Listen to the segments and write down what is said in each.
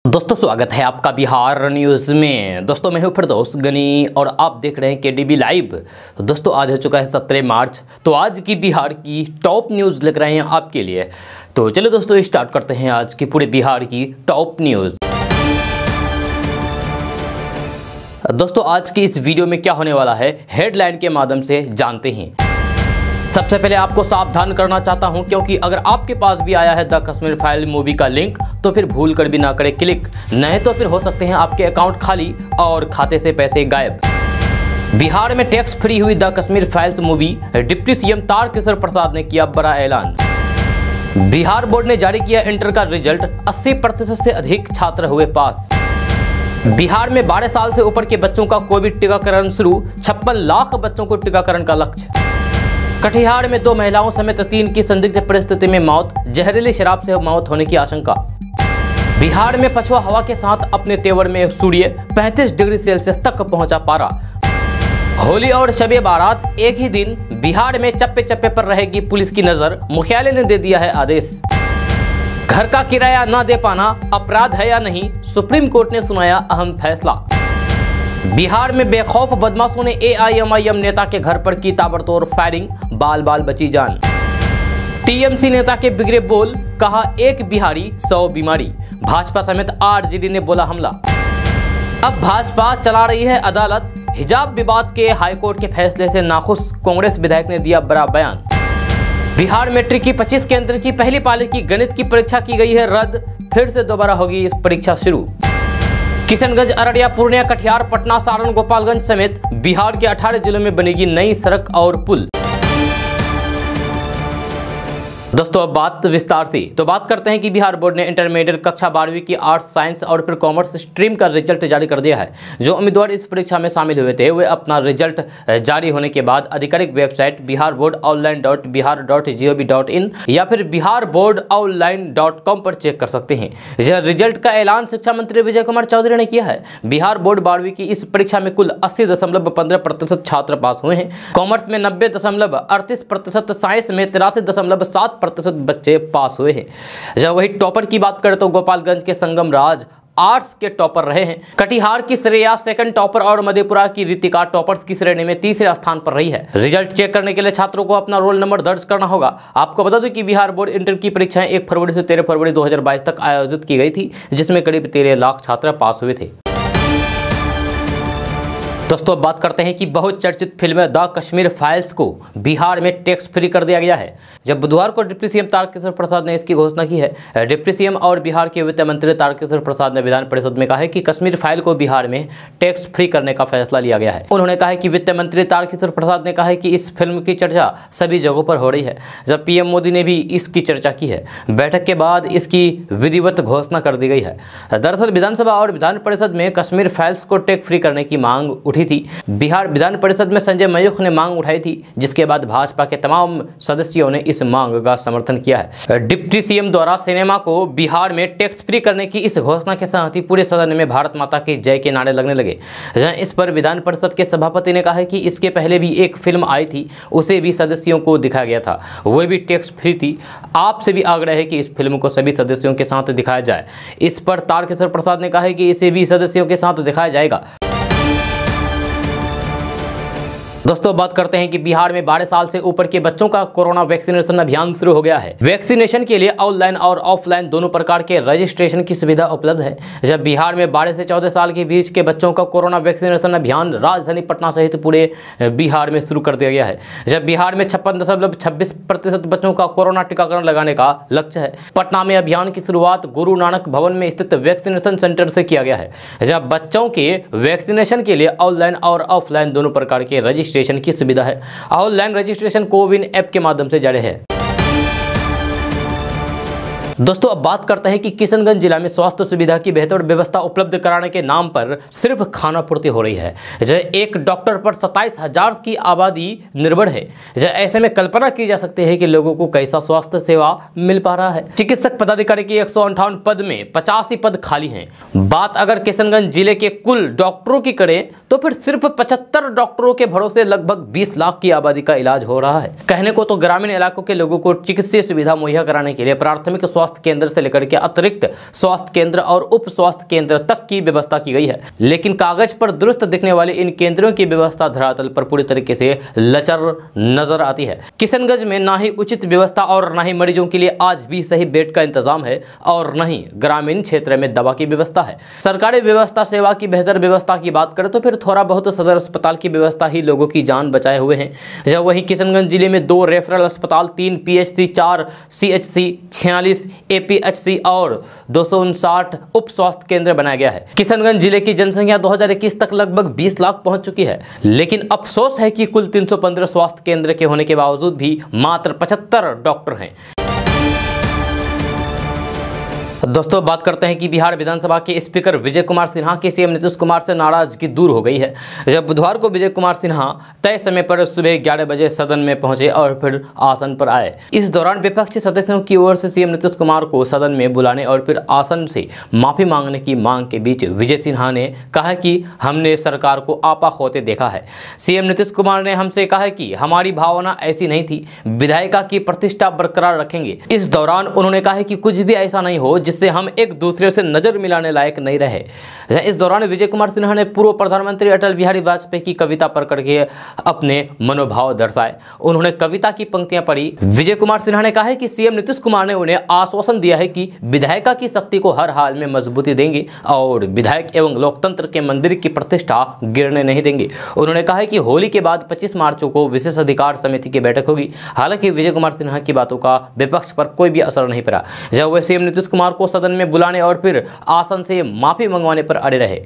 दोस्तों स्वागत है आपका बिहार न्यूज़ में। दोस्तों मैं हूं फिरदौस गनी और आप देख रहे हैं केडीबी लाइव। दोस्तों आज हो चुका है 17 मार्च। तो आज की बिहार की टॉप न्यूज़ लेकर आए हैं आपके लिए। तो चलो दोस्तों स्टार्ट करते हैं आज की पूरे बिहार की टॉप न्यूज़। दोस्तों आज की इस वीडियो में क्या होने वाला है हेडलाइन के माध्यम से जानते हैं। सबसे पहले आपको सावधान करना चाहता हूं क्योंकि अगर आपके पास भी आया है द कश्मीर फाइल मूवी का लिंक तो फिर भूल कर भी ना करें क्लिक, नहीं तो फिर हो सकते हैं आपके अकाउंट खाली और खाते से पैसे गायब। बिहार में टैक्स फ्री हुई the Kashmir files movie, deputy CM Tarkishore Prasad ने किया बड़ा ऐलान। बिहार बोर्ड ने जारी किया इंटर का रिजल्ट, 80% से अधिक छात्र हुए पास। बिहार में 12 साल से ऊपर के बच्चों का कोविड टीकाकरण शुरू, 56 लाख बच्चों को टीकाकरण का लक्ष्य। कटिहार में 2 महिलाओं समेत 3 की संदिग्ध परिस्थिति में मौत, जहरीली शराब से मौत होने की आशंका। बिहार में पछुआ हवा के साथ अपने तेवर में सूर्य, 35 डिग्री सेल्सियस तक पहुंचा पारा। होली और शबे बारात एक ही दिन, बिहार में चप्पे चप्पे पर रहेगी पुलिस की नजर, मुख्यालय ने दे दिया है आदेश। घर का किराया न दे पाना अपराध है या नहीं, सुप्रीम कोर्ट ने सुनाया अहम फैसला। बिहार में बेखौफ बदमाशों ने एआईएमआईएम नेता के घर पर की ताबड़तोड़ फायरिंग, बाल बाल बची जान। टीएमसी नेता के बिगड़े बोल, कहा एक बिहारी 100 बीमारी, भाजपा समेत आरजेडी ने बोला हमला। अब भाजपा चला रही है अदालत, हिजाब विवाद के हाईकोर्ट के फैसले से नाखुश, कांग्रेस विधायक ने दिया बड़ा बयान। बिहार मैट्रिक की 25 केंद्र की पहली पाली की गणित की परीक्षा की गई है रद्द, फिर से दोबारा होगी इस परीक्षा शुरू। किशनगंज, अररिया, पूर्णिया, कटिहार, पटना, सारण, गोपालगंज समेत बिहार के 18 जिलों में बनेगी नई सड़क और पुल। दोस्तों अब बात विस्तार से तो बात करते हैं कि बिहार बोर्ड ने इंटरमीडिएट कक्षा 12वीं की आर्ट्स, साइंस और फिर कॉमर्स स्ट्रीम का रिजल्ट जारी कर दिया है। जो उम्मीदवार इस परीक्षा में शामिल हुए थे वे अपना रिजल्ट जारी होने के बाद आधिकारिक वेबसाइट biharboardonline.bihar.gov.in या फिर biharboardonline.com पर चेक कर सकते हैं। यह रिजल्ट का ऐलान शिक्षा मंत्री विजय कुमार चौधरी ने किया है। बिहार बोर्ड 12वीं की इस परीक्षा में कुल 80.15% छात्र पास हुए हैं। कॉमर्स में 90.38%, साइंस में 83.7% बच्चे पास हुए हैं। जब वही टॉपर की बात करें तो गोपालगंज के संगम राज आर्ट्स के टॉपर रहे हैं। कटिहार की श्रेया सेकंड टॉपर और मधेपुरा की रितिका टॉपर्स की श्रेणी में तीसरे स्थान पर रही है। रिजल्ट चेक करने के लिए छात्रों को अपना रोल नंबर दर्ज करना होगा। आपको बता दें कि बिहार बोर्ड इंटर की परीक्षाएं 1 फरवरी से 13 फरवरी 2022 तक आयोजित की गई थी, जिसमें करीब 13 लाख छात्र पास हुए थे। दोस्तों अब बात करते हैं कि बहुत चर्चित फिल्म द कश्मीर फाइल्स को बिहार में टैक्स फ्री कर दिया गया है। जब बुधवार को डिप्टी सीएम तारकिशोर प्रसाद ने इसकी घोषणा की है। डिप्टी सीएम और बिहार के वित्त मंत्री तारकिशोर प्रसाद ने विधान परिषद में कहा है कि कश्मीर फाइल को बिहार में टैक्स फ्री करने का फैसला लिया गया है। उन्होंने कहा है कि वित्त मंत्री तारकिशोर प्रसाद ने कहा है कि इस फिल्म की चर्चा सभी जगहों पर हो रही है। जब पीएम मोदी ने भी इसकी चर्चा की है। बैठक के बाद इसकी विधिवत घोषणा कर दी गई है। दरअसल विधानसभा और विधान परिषद में कश्मीर फाइल्स को टैक्स फ्री करने की मांग उठी थी। बिहार विधान परिषद में संजय मयूख ने मांग उठाई थी, जिसके बाद भाजपा के तमाम सदस्यों ने इस मांग का समर्थन किया है। डिप्टी सीएम द्वारा सिनेमा को बिहार में टैक्स फ्री करने की इस घोषणा के साथ ही पूरे सदन में भारत माता की जय के नारे लगने लगे। जहां इस पर विधान परिषद के सभापति ने कहा है कि इसके पहले भी एक फिल्म आई थी, उसे भी सदस्यों को दिखाया गया था, वह भी टैक्स फ्री थी। आपसे भी आग्रह है कि इस फिल्म को सभी सदस्यों के साथ दिखाया जाए। इस पर तारकिशोर प्रसाद ने कहा है कि इसे भी सदस्यों के साथ दिखाया जाएगा। दोस्तों बात करते हैं कि बिहार में 12 साल से ऊपर के बच्चों का कोरोना वैक्सीनेशन अभियान शुरू हो गया है। वैक्सीनेशन के लिए ऑनलाइन और ऑफलाइन दोनों प्रकार के रजिस्ट्रेशन की सुविधा उपलब्ध है। जब बिहार में 12 से 14 साल के बीच के बच्चों का कोरोना वैक्सीनेशन अभियान राजधानी पटना सहित पूरे बिहार में शुरू कर दिया गया है। जब बिहार में 56.26% बच्चों का कोरोना टीकाकरण लगाने का लक्ष्य है। पटना में अभियान की शुरुआत गुरु नानक भवन में स्थित वैक्सीनेशन सेंटर से किया गया है। जब बच्चों के वैक्सीनेशन के लिए ऑनलाइन और ऑफलाइन दोनों प्रकार के रजिस्ट्रेशन की सुविधा है। ऑनलाइन रजिस्ट्रेशन कोविन ऐप के माध्यम से जारी है। दोस्तों अब बात करते हैं कि किशनगंज जिला में स्वास्थ्य सुविधा की बेहतर व्यवस्था उपलब्ध कराने के नाम पर सिर्फ खानापूर्ति हो रही है। एक डॉक्टर पर 27,000 की आबादी निर्भर है। ऐसे में कल्पना की जा सकती है कि लोगों को कैसा स्वास्थ्य सेवा मिल पा रहा है। चिकित्सक पदाधिकारी की 158 पद में 85 पद खाली हैं। बात अगर किशनगंज जिले के कुल डॉक्टरों की करें तो फिर सिर्फ 75 डॉक्टरों के भरोसे लगभग 20 लाख की आबादी का इलाज हो रहा है। कहने को तो ग्रामीण इलाकों के लोगों को चिकित्सीय सुविधा मुहैया कराने के लिए प्राथमिक स्वास्थ्य स्वास्थ्य केंद्र से लेकर के अतिरिक्त स्वास्थ्य केंद्र और उप स्वास्थ्य केंद्र तक की व्यवस्था की गई है। लेकिन कागज पर दुरुस्त दिखने वाले इन केंद्रों की व्यवस्था धरातल पर पूरी तरीके से लचर नजर आती है। किशनगंज में ना ही उचित व्यवस्था और ना ही मरीजों के लिए आज भी सही बेड का इंतजाम है और न ही ग्रामीण क्षेत्र में दवा की व्यवस्था है। सरकारी व्यवस्था सेवा की बेहतर व्यवस्था की बात करें तो फिर थोड़ा बहुत सदर अस्पताल की व्यवस्था ही लोगों की जान बचाए हुए हैं। जब वहीं किशनगंज जिले में 2 रेफरल अस्पताल, 3 PHC, 4 CHC, 46 APHC और 259 उप स्वास्थ्य केंद्र बनाया गया है। किशनगंज जिले की जनसंख्या 2021 तक लगभग 20 लाख पहुंच चुकी है। लेकिन अफसोस है कि कुल 315 स्वास्थ्य केंद्र के होने के बावजूद भी मात्र 75 डॉक्टर हैं। दोस्तों बात करते हैं कि बिहार विधानसभा के स्पीकर विजय कुमार सिन्हा की सीएम नीतीश कुमार से नाराजगी दूर हो गई है। जब बुधवार को विजय कुमार सिन्हा तय समय पर सुबह 11 बजे सदन में पहुंचे और फिर आसन पर आए। इस दौरान विपक्षी सदस्यों की ओर से सीएम नीतीश कुमार को सदन में बुलाने और फिर आसन से माफी मांगने की मांग के बीच विजय सिन्हा ने कहा कि हमने सरकार को आपा खोते देखा है। सीएम नीतीश कुमार ने हमसे कहा कि हमारी भावना ऐसी नहीं थी, विधायिका की प्रतिष्ठा बरकरार रखेंगे। इस दौरान उन्होंने कहा कि कुछ भी ऐसा नहीं हो जिससे हम एक दूसरे से नजर मिलाने लायक नहीं रहे। इस दौरान विजय कुमार सिन्हा ने पूर्व प्रधानमंत्री अटल बिहारी वाजपेयी की कविता पढ़ करके अपने मनोभाव दर्शाए। उन्होंने कविता की पंक्तियां पढ़ी। विजय कुमार सिन्हा ने कहा है कि सीएम नीतीश कुमार ने उन्हें आश्वासन दिया है कि विधायिका की शक्ति को हर हाल में मजबूती देंगे और विधायक एवं लोकतंत्र के मंदिर की प्रतिष्ठा गिरने नहीं देंगे। उन्होंने कहा है कि होली के बाद 25 मार्च को विशेष अधिकार समिति की बैठक होगी। हालांकि विजय कुमार सिन्हा की बातों का विपक्ष पर कोई भी असर नहीं पड़ा, जब वह सीएम नीतीश कुमार को सदन में बुलाने और फिर आसन से माफी मंगवाने पर अड़े रहे।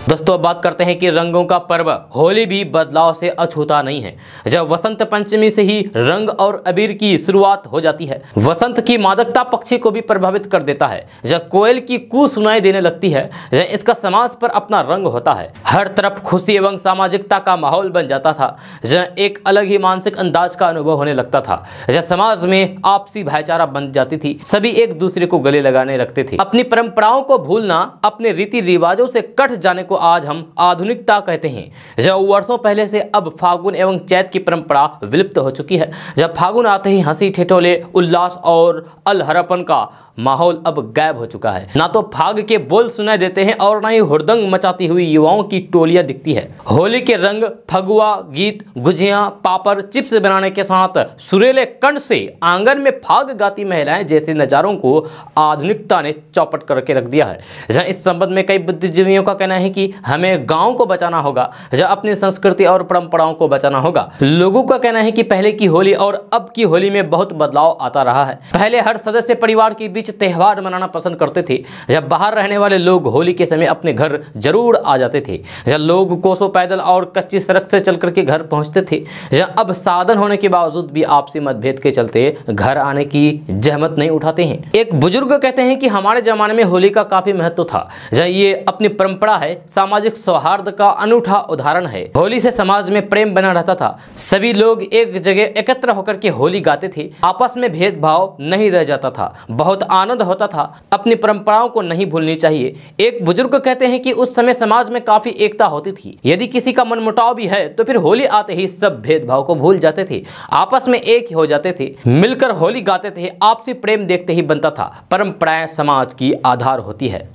दोस्तों अब बात करते हैं कि रंगों का पर्व होली भी बदलाव से अछूता नहीं है। जब वसंत पंचमी से ही रंग और अबीर की शुरुआत हो जाती है। वसंत की मादकता पक्षी को भी प्रभावित कर देता है। जब कोयल की कू सुनाई देने लगती है, जब इसका समाज पर अपना रंग होता है। हर तरफ खुशी एवं सामाजिकता का माहौल बन जाता था। जब एक अलग ही मानसिक अंदाज का अनुभव होने लगता था। जब समाज में आपसी भाईचारा बन जाती थी, सभी एक दूसरे को गले लगाने लगते थे। अपनी परंपराओं को भूलना, अपने रीति रिवाजों से कट जाने को आज हम आधुनिकता कहते हैं। जब वर्षों पहले से अब फागुन एवं चैत की परंपरा विलुप्त हो चुकी है। जब फागुन आते ही हंसी ठिठोले, उल्लास और अलहरापन का माहौल अब गायब हो चुका है। ना तो फाग के बोल सुनाई देते हैं और ना ही हुड़दंग मचाती हुई युवाओं की टोलियां दिखती है। होली के रंग, फगुआ गीत, गुजिया, पापड़, चिप्स बनाने के साथ सुरीले कंठ से आंगन में फाग गाती महिलाएं जैसे नजारों को आधुनिकता ने चौपट करके रख दिया है। जहाँ इस संबंध में कई बुद्धिजीवियों का कहना है कि हमें गाँव को बचाना होगा, जहाँ अपनी संस्कृति और परंपराओं को बचाना होगा। लोगों का कहना है कि पहले की होली और अब की होली में बहुत बदलाव आता रहा है। पहले हर सदस्य परिवार के बीच त्योहार मनाना पसंद करते थे। जब बाहर रहने वाले लोग होली के समय अपने घर जरूर आ जाते थे। जब लोग कोसों पैदल और कच्ची सड़क से चल करके घर पहुंचते थे। जब अब साधन होने के बावजूद भी आपसी मतभेद के चलते घर आने की जहमत नहीं उठाते हैं। एक बुजुर्ग कहते हैं कि हमारे जमाने में होली का काफी महत्व था। जब ये अपनी परंपरा है, सामाजिक सौहार्द का अनूठा उदाहरण है। होली से समाज में प्रेम बना रहता था। सभी लोग एक जगह एकत्र होकर के होली गाते थे। आपस में भेदभाव नहीं रह जाता था। बहुत आनंद होता था। अपनी परंपराओं को नहीं भूलनी चाहिए। एक बुजुर्ग कहते हैं कि उस समय समाज में काफी एकता होती थी। यदि किसी का मनमुटाव भी है तो फिर होली आते ही सब भेदभाव को भूल जाते थे। आपस में एक हो जाते थे, मिलकर होली गाते थे। आपसी प्रेम देखते ही बनता था। परंपराएं समाज की आधार होती है।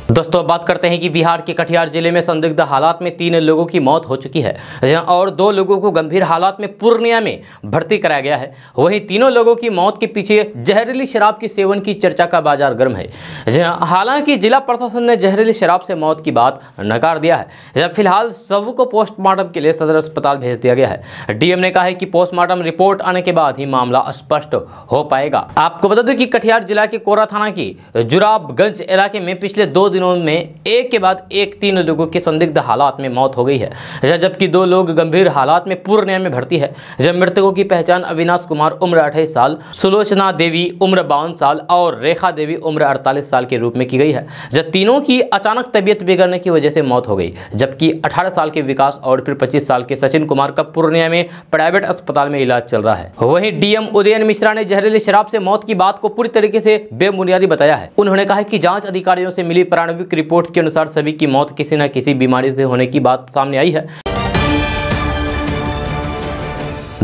दोस्तों बात करते हैं कि बिहार के कटिहार जिले में संदिग्ध हालात में 3 लोगों की मौत हो चुकी है और 2 लोगों को गंभीर हालात में पूर्णिया में भर्ती कराया गया है। वहीं तीनों लोगों की मौत के पीछे जहरीली शराब की सेवन की चर्चा का बाजार गर्म है। हालांकि जिला प्रशासन ने जहरीली शराब से मौत की बात नकार दिया है। फिलहाल शव को पोस्टमार्टम के लिए सदर अस्पताल भेज दिया गया है। डीएम ने कहा है कि पोस्टमार्टम रिपोर्ट आने के बाद ही मामला स्पष्ट हो पाएगा। आपको बता दें कि कटिहार जिला के कोरा थाना की जुराबगंज इलाके में पिछले 2 दिनों में एक के बाद एक 3 लोगों की संदिग्ध हालात में मौत हो गई है, जबकि 2 लोग गंभीर हालात में पूर्णिया में भर्ती है। जब मृतकों की पहचान अविनाश कुमार उम्र 28 साल, सुलोचना देवी उम्र 52 साल और रेखा देवी उम्र 48 साल के रूप में की गई है। जब तीनों की अचानक तबीयत बिगड़ने की वजह से मौत हो गई, जबकि 18 साल के विकास और फिर 25 साल के सचिन कुमार का पूर्णिया में प्राइवेट अस्पताल में इलाज चल रहा है। वहीं डीएम उदयन मिश्रा ने जहरीली शराब से मौत की बात को पूरी तरीके से बेबुनियादी बताया है। उन्होंने कहा कि जांच अधिकारियों से मिली प्रारंभिक रिपोर्ट के अनुसार सभी की मौत किसी न किसी बीमारी से होने की बात सामने आई है।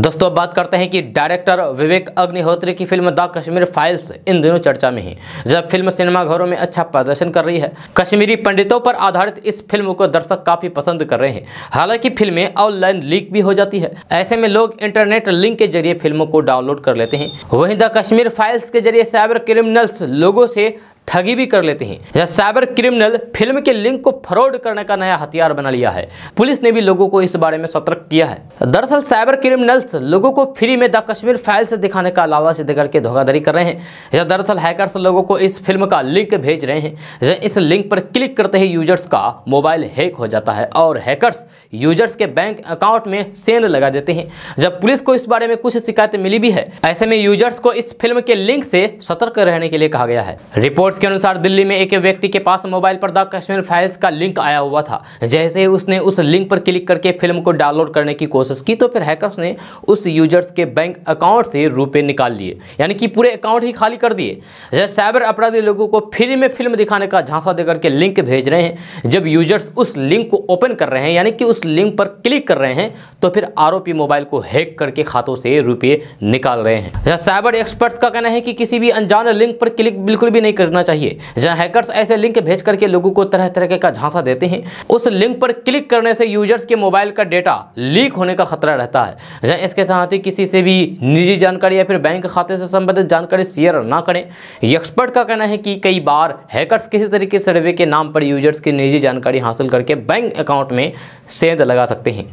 दोस्तों अब बात करते हैं कि डायरेक्टर विवेक अग्निहोत्री की film the Kashmir files in दिनों चर्चा में है। जब फिल्म सिनेमाघरों में अच्छा प्रदर्शन कर रही है, कश्मीरी पंडितों पर आधारित इस फिल्म को दर्शक काफी पसंद कर रहे हैं। हालांकि फिल्में ऑनलाइन लीक भी हो जाती है, ऐसे में लोग इंटरनेट लिंक के जरिए फिल्मों को डाउनलोड कर लेते हैं। वहीं द कश्मीर फाइल्स के जरिए साइबर क्रिमिनल्स लोगों से ठगी भी कर लेते हैं। यह साइबर क्रिमिनल फिल्म के लिंक को फ्रॉड करने का नया हथियार बना लिया है। पुलिस ने भी लोगों को इस बारे में सतर्क किया है। दरअसल साइबर क्रिमिनल्स लोगों को फ्री में द कश्मीर फाइल्स दिखाने का लालच देकर के धोखाधड़ी कर रहे हैं। यह दरअसल हैकर्स लोगों को इस फिल्म का लिंक भेज रहे हैं। इस लिंक पर क्लिक करते ही यूजर्स का मोबाइल हैक हो जाता है और हैकर्स यूजर्स के बैंक अकाउंट में सेंध लगा देते हैं। जब पुलिस को इस बारे में कुछ शिकायत मिली भी है, ऐसे में यूजर्स को इस फिल्म के लिंक से सतर्क रहने के लिए कहा गया है। रिपोर्ट के अनुसार दिल्ली में एक व्यक्ति के पास मोबाइल पर द कश्मीर फाइल्स का लिंक आया हुआ था। जैसे ही उसने उस लिंक पर क्लिक करके फिल्म को डाउनलोड करने की कोशिश की तो फिर हैकर्स ने उस यूजर्स के बैंक अकाउंट से रुपए निकाल लिए, यानी कि पूरे अकाउंट ही खाली कर दिए। जैसे साइबर अपराधी लोगों को फ्री में फिल्म दिखाने का झांसा देकर के लिंक भेज रहे हैं। जब यूजर्स उस लिंक को ओपन कर रहे हैं, यानी कि उस लिंक पर क्लिक कर रहे हैं, तो फिर आरोपी मोबाइल को हैक करके खातों से रुपए निकाल रहे हैं। साइबर एक्सपर्ट्स का कहना है कि किसी भी अनजान लिंक पर क्लिक बिल्कुल भी नहीं करना चाहिए। जहां हैकर्स ऐसे लिंक भेज करके लोगों को तरह तरह का झांसा देते हैं। उस लिंक पर क्लिक करने से यूजर्स के मोबाइल का डेटा लीक होने का खतरा रहता है। जहां इसके साथ ही किसी से भी निजी जानकारी या फिर बैंक खाते से संबंधित जानकारी शेयर ना करें। एक्सपर्ट का कहना है कि कई बार हैकर्स किसी तरीके से सर्वे के नाम पर यूजर्स की निजी जानकारी हासिल करके बैंक अकाउंट में सेंध लगा सकते हैं।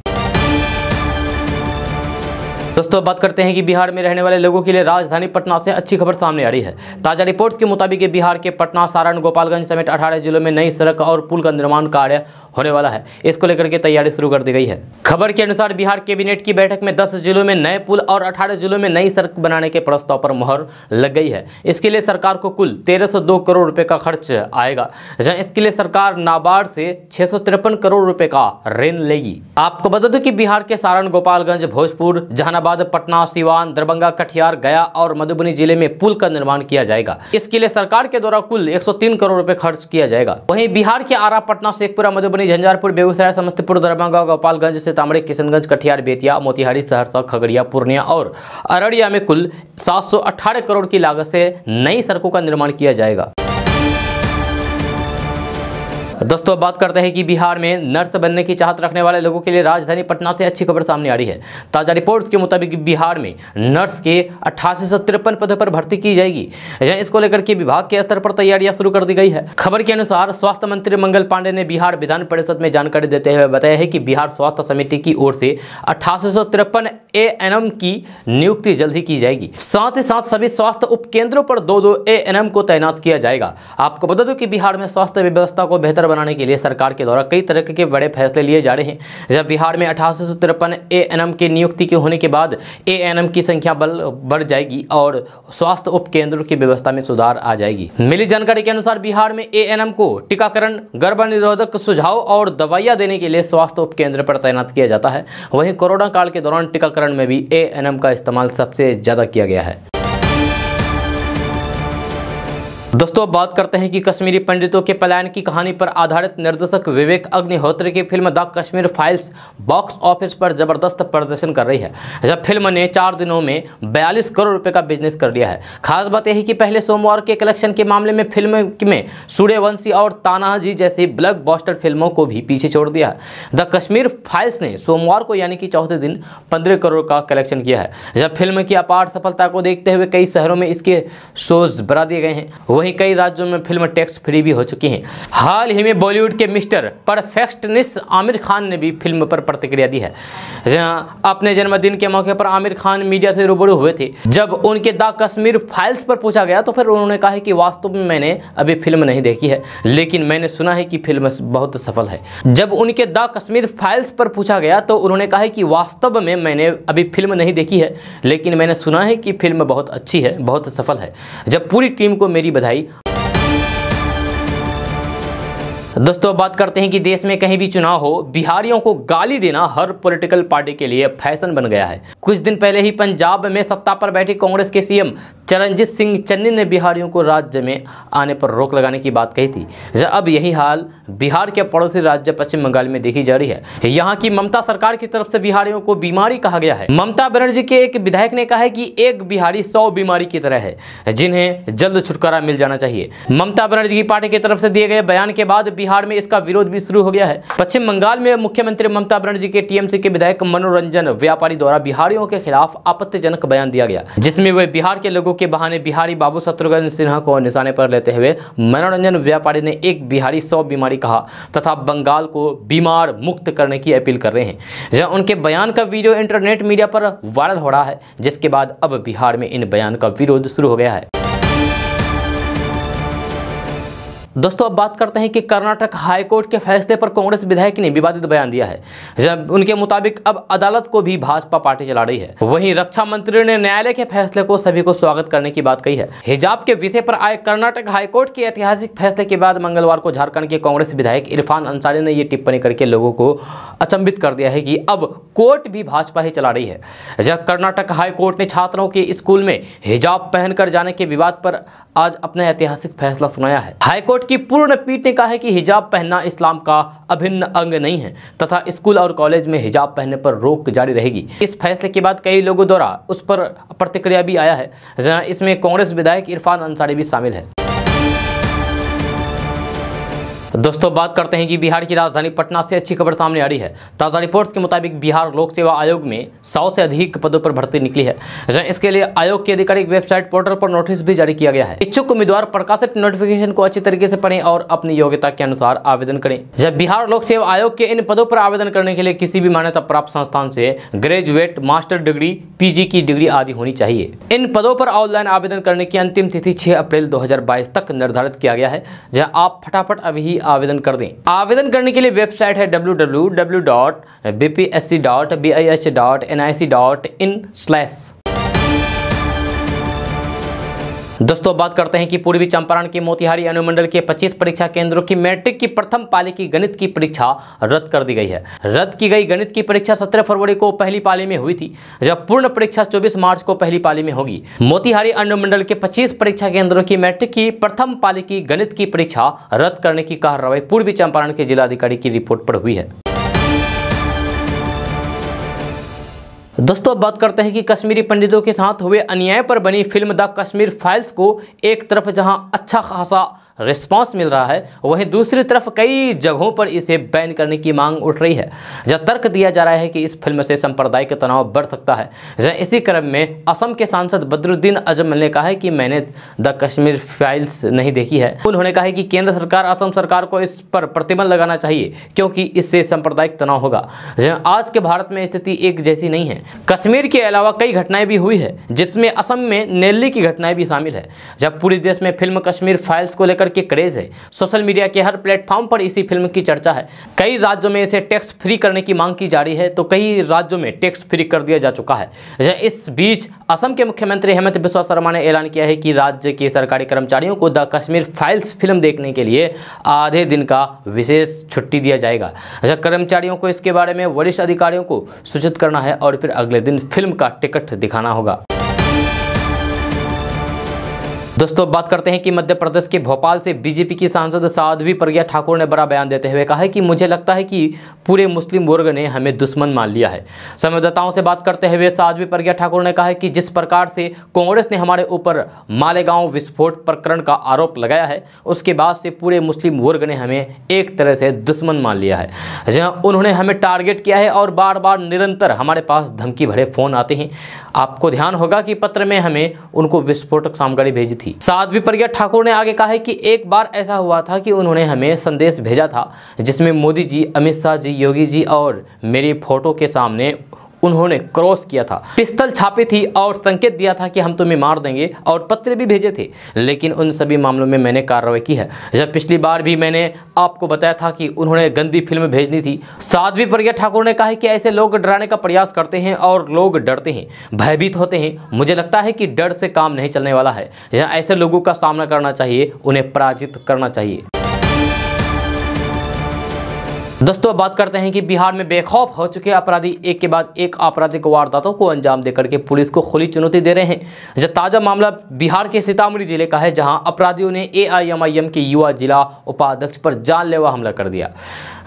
दोस्तों बात करते हैं कि बिहार में रहने वाले लोगों के लिए राजधानी पटना से अच्छी खबर सामने आ रही है। ताजा रिपोर्ट्स के मुताबिक बिहार के पटना, सारण, गोपालगंज समेत 18 जिलों में नई सड़क और पुल का निर्माण कार्य होने वाला है। इसको लेकर के तैयारी शुरू कर दी गई है। खबर के अनुसार बिहार कैबिनेट की बैठक में 10 जिलों में नए पुल और 18 जिलों में नई सड़क बनाने के प्रस्ताव पर मुहर लग गई है। इसके लिए सरकार को कुल 1302 करोड़ रुपए का खर्च आएगा। इसके लिए सरकार नाबार्ड से 653 करोड़ रुपए का ऋण लेगी। आपको बता दूं कि बिहार के सारण, गोपालगंज, भोजपुर, जहानाबाद, पटना, सिवान, दरभंगा, कटिहार, गया और मधुबनी जिले में पुल का निर्माण किया जाएगा। इसके लिए सरकार के द्वारा कुल 103 करोड़ रुपए खर्च किया जाएगा। वहीं बिहार के आरा, पटना, शेखपुरा, मधुबनी, झंझारपुर, बेगूसराय, समस्तीपुर, दरभंगा, गोपालगंज, सीतामढ़ी, किशनगंज, कटिहार, बेतिया, मोतिहारी, सहरसा, खगड़िया, पूर्णिया और अररिया में कुल 718 करोड़ की लागत से नई सड़कों का निर्माण किया जाएगा। दोस्तों बात करते हैं कि बिहार में नर्स बनने की चाहत रखने वाले लोगों के लिए राजधानी पटना से अच्छी खबर सामने आ रही है। ताजा रिपोर्ट्स के मुताबिक बिहार में नर्स के 8853 पदों पर भर्ती की जाएगी। इसको लेकर के विभाग के स्तर पर तैयारियां शुरू कर दी गई है। खबर के अनुसार स्वास्थ्य मंत्री मंगल पांडे ने बिहार विधान परिषद में जानकारी देते हुए बताया है कि बिहार स्वास्थ्य समिति की ओर से 8853 ANM की नियुक्ति जल्द ही की जाएगी। साथ ही साथ सभी स्वास्थ्य उपकेंद्रों पर 2-2 ANM को तैनात किया जाएगा। आपको बता दूं कि बिहार में स्वास्थ्य व्यवस्था को बेहतर बनाने के लिए सरकार के द्वारा कई तरह के बड़े फैसले लिए जा रहे हैं। जब बिहार में 8853 ANM की नियुक्ति के होने के बाद ANM की संख्या बढ़ जाएगी और स्वास्थ्य उपकेंद्रों की व्यवस्था में सुधार आ जाएगी। मिली जानकारी के अनुसार बिहार में ANM को टीकाकरण, गर्भनिरोधक सुझाव और दवाइयां देने के लिए स्वास्थ्य उपकेंद्र पर तैनात किया जाता है। वहीं कोरोना काल के दौरान टीकाकरण में भी ANM का इस्तेमाल सबसे ज्यादा किया गया है। दोस्तों बात करते हैं कि कश्मीरी पंडितों के पलायन की कहानी पर आधारित निर्देशक विवेक अग्निहोत्री की film the Kashmir files box office पर जबरदस्त प्रदर्शन कर रही है। जब फिल्म ने 4 दिनों में 42 करोड़ रुपए का बिजनेस कर लिया है। खास बात यह है कि पहले सोमवार के कलेक्शन के मामले में फिल्म में सूर्यवंशी और तानाजी जैसी ब्लॉकबस्टर फिल्मों को भी पीछे छोड़ दिया है। द कश्मीर फाइल्स ने सोमवार को यानी कि चौथे दिन 15 करोड़ का कलेक्शन किया है। जब फिल्म की अपार सफलता को देखते हुए कई शहरों में इसके शोज बढ़ा दिए गए हैं। वहीं कई राज्यों में फिल्म टैक्स फ्री भी हो चुकी है। हाल ही में बॉलीवुड के मिस्टर परफेक्शनिस्ट आमिर खान ने भी फिल्म पर प्रतिक्रिया दी है। अपने जन्मदिन के मौके पर आमिर खान मीडिया से रूबरू हुए थे। जब उनके द कश्मीर फाइल्स पर पूछा गया तो फिर उन्होंने कहा कि वास्तव में मैंने अभी फिल्म नहीं देखी है, लेकिन मैंने सुना है कि फिल्म बहुत सफल है। जब उनके द कश्मीर फाइल्स पर पूछा गया तो उन्होंने कहा कि वास्तव में मैंने अभी फिल्म नहीं देखी है, लेकिन मैंने सुना है कि फिल्म बहुत अच्छी है, बहुत सफल है। जब पूरी टीम को मेरी बधाई। दोस्तों बात करते हैं कि देश में कहीं भी चुनाव हो, बिहारियों को गाली देना हर पॉलिटिकल पार्टी के लिए फैशन बन गया है। कुछ दिन पहले ही पंजाब में सत्ता पर बैठी कांग्रेस के सीएम चरणजीत सिंह चन्नी ने बिहारियों को राज्य में आने पर रोक लगाने की बात कही थी। अब यही हाल बिहार के पड़ोसी राज्य पश्चिम बंगाल में देखी जा रही है। यहाँ की ममता सरकार की तरफ से बिहारियों को बीमारी कहा गया है। ममता बनर्जी के एक विधायक ने कहा है कि एक बिहारी 100 बीमारी की तरह है, जिन्हें जल्द छुटकारा मिल जाना चाहिए। ममता बनर्जी की पार्टी की तरफ से दिए गए बयान के बाद बिहार में इसका विरोध भी शुरू हो गया है। पश्चिम बंगाल में मुख्यमंत्री ममता बनर्जी के टीएमसी के विधायक मनोरंजन व्यापारी द्वारा बिहारियों के खिलाफ आपत्तिजनक बयान दिया गया, जिसमें वे बिहार के लोगों के बहाने बिहारी बाबू शत्रुघ्न सिन्हा को निशाने पर लेते हुए मनोरंजन व्यापारी ने एक बिहारी 100 बीमारी कहा तथा बंगाल को बीमार मुक्त करने की अपील कर रहे हैं। जहां उनके बयान का वीडियो इंटरनेट मीडिया पर वायरल हो रहा है, जिसके बाद अब बिहार में इन बयान का विरोध शुरू हो गया है। दोस्तों अब बात करते हैं कि कर्नाटक हाईकोर्ट के फैसले पर कांग्रेस विधायक ने विवादित बयान दिया है। जब उनके मुताबिक अब अदालत को भी भाजपा पार्टी चला रही है। वहीं रक्षा मंत्री ने न्यायालय के फैसले को सभी को स्वागत करने की बात कही है। हिजाब के विषय पर आए कर्नाटक हाईकोर्ट के ऐतिहासिक फैसले के बाद मंगलवार को झारखंड के कांग्रेस विधायक इरफान अंसारी ने यह टिप्पणी करके लोगों को अचंभित कर दिया है कि अब कोर्ट भी भाजपा ही चला रही है। जब कर्नाटक हाईकोर्ट ने छात्रों के स्कूल में हिजाब पहनकर जाने के विवाद पर आज अपना ऐतिहासिक फैसला सुनाया है। हाईकोर्ट की पूर्ण पीठ ने कहा है कि हिजाब पहनना इस्लाम का अभिन्न अंग नहीं है तथा स्कूल और कॉलेज में हिजाब पहनने पर रोक जारी रहेगी। इस फैसले के बाद कई लोगों द्वारा उस पर प्रतिक्रिया भी आया है, जहां इसमें कांग्रेस विधायक इरफान अंसारी भी शामिल है। दोस्तों बात करते हैं कि बिहार की राजधानी पटना से अच्छी खबर सामने आ रही है। ताज़ा रिपोर्ट्स के मुताबिक बिहार लोक सेवा आयोग में 100 से अधिक पदों पर भर्ती निकली है। इसके लिए आयोग की आधिकारिक वेबसाइट पोर्टल पर नोटिस भी जारी किया गया है। इच्छुक उम्मीदवार प्रकाशित नोटिफिकेशन को अच्छी तरीके से पढ़ें और अपनी योग्यता के अनुसार आवेदन करें। जब बिहार लोक सेवा आयोग के इन पदों पर आवेदन करने के लिए किसी भी मान्यता प्राप्त संस्थान से ग्रेजुएट, मास्टर डिग्री, पीजी की डिग्री आदि होनी चाहिए। इन पदों पर ऑनलाइन आवेदन करने की अंतिम तिथि 6 अप्रैल 2022 तक निर्धारित किया गया है, जहां आप फटाफट अभी आवेदन कर दें। आवेदन करने के लिए वेबसाइट है www.bpsc.bih.nic.in/। दोस्तों बात करते हैं कि पूर्वी चंपारण के मोतिहारी अनुमंडल के 25 परीक्षा केंद्रों की मैट्रिक की प्रथम पाली की गणित की परीक्षा रद्द कर दी गई है। रद्द की गई गणित की परीक्षा 17 फरवरी को पहली पाली में हुई थी, जब पूर्ण परीक्षा 24 मार्च को पहली पाली में होगी। मोतिहारी अनुमंडल के 25 परीक्षा केंद्रों की मैट्रिक की प्रथम पाली की गणित की परीक्षा रद्द करने की कार्रवाई पूर्वी चंपारण के जिलाधिकारी की रिपोर्ट पर हुई है। दोस्तों बात करते हैं कि कश्मीरी पंडितों के साथ हुए अन्याय पर बनी फिल्म द कश्मीर फाइल्स को एक तरफ जहां अच्छा खासा रिस्पांस मिल रहा है, वहीं दूसरी तरफ कई जगहों पर इसे बैन करने की मांग उठ रही है। जहां तर्क दिया जा रहा है कि इस फिल्म से सांप्रदायिक तनाव बढ़ सकता है। जहां इसी क्रम में असम के सांसद बदरुद्दीन अजमल ने कहा है कि मैंने द कश्मीर फाइल्स नहीं देखी है। उन्होंने कहा है कि केंद्र सरकार, असम सरकार को इस पर प्रतिबंध लगाना चाहिए, क्योंकि इससे सांप्रदायिक तनाव होगा। जहां आज के भारत में स्थिति एक जैसी नहीं है। कश्मीर के अलावा कई घटनाएं भी हुई है, जिसमें असम में नेल्ली की घटनाएं भी शामिल है। जब पूरे देश में फिल्म कश्मीर फाइल्स को लेकर के क्रेज है, सोशल मीडिया के हर प्लेटफॉर्म पर इसी फिल्म की चर्चा है। कई राज्यों में इसे टैक्स फ्री करने की मांग की जा रही है, तो कई राज्यों में टैक्स फ्री कर दिया जा चुका है। इस बीच असम के मुख्यमंत्री हेमंत बिस्वा शर्मा ने ऐलान किया है कि राज्य के सरकारी कर्मचारियों को द कश्मीर फाइल्स फिल्म देखने के लिए आधे दिन का विशेष छुट्टी दिया जाएगा। कर्मचारियों को इसके बारे में वरिष्ठ अधिकारियों को सूचित करना है और फिर अगले दिन फिल्म का टिकट दिखाना होगा। दोस्तों बात करते हैं कि मध्य प्रदेश के भोपाल से बीजेपी की सांसद साध्वी प्रज्ञा ठाकुर ने बड़ा बयान देते हुए कहा है कि मुझे लगता है कि पूरे मुस्लिम वर्ग ने हमें दुश्मन मान लिया है। संवाददाताओं से बात करते हुए साध्वी प्रज्ञा ठाकुर ने कहा है कि जिस प्रकार से कांग्रेस ने हमारे ऊपर मालेगांव विस्फोट प्रकरण का आरोप लगाया है, उसके बाद से पूरे मुस्लिम वर्ग ने हमें एक तरह से दुश्मन मान लिया है। जहां उन्होंने हमें टारगेट किया है और बार बार निरंतर हमारे पास धमकी भरे फोन आते हैं। आपको ध्यान होगा कि पत्र में हमें उनको विस्फोटक सामग्री भेजी थी। साध्वी प्रज्ञा ठाकुर ने आगे कहा है कि एक बार ऐसा हुआ था कि उन्होंने हमें संदेश भेजा था, जिसमें मोदी जी, अमित शाह जी, योगी जी और मेरी फोटो के सामने उन्होंने क्रॉस किया था, पिस्तल छापी थी और संकेत दिया था कि हम तुम्हें मार देंगे, और पत्र भी भेजे थे। लेकिन उन सभी मामलों में मैंने कार्रवाई की है। जब पिछली बार भी मैंने आपको बताया था कि उन्होंने गंदी फिल्म भेजनी थी। साध्वी प्रज्ञा ठाकुर ने कहा है कि ऐसे लोग डराने का प्रयास करते हैं और लोग डरते हैं, भयभीत होते हैं। मुझे लगता है कि डर से काम नहीं चलने वाला है। ऐसे लोगों का सामना करना चाहिए, उन्हें पराजित करना चाहिए। दोस्तों अब बात करते हैं कि बिहार में बेखौफ हो चुके अपराधी एक के बाद एक आपराधिक वारदातों को अंजाम देकर के पुलिस को खुली चुनौती दे रहे हैं। जब ताजा मामला बिहार के सीतामढ़ी जिले का है, जहां अपराधियों ने AIMIM के युवा जिला उपाध्यक्ष पर जानलेवा हमला कर दिया।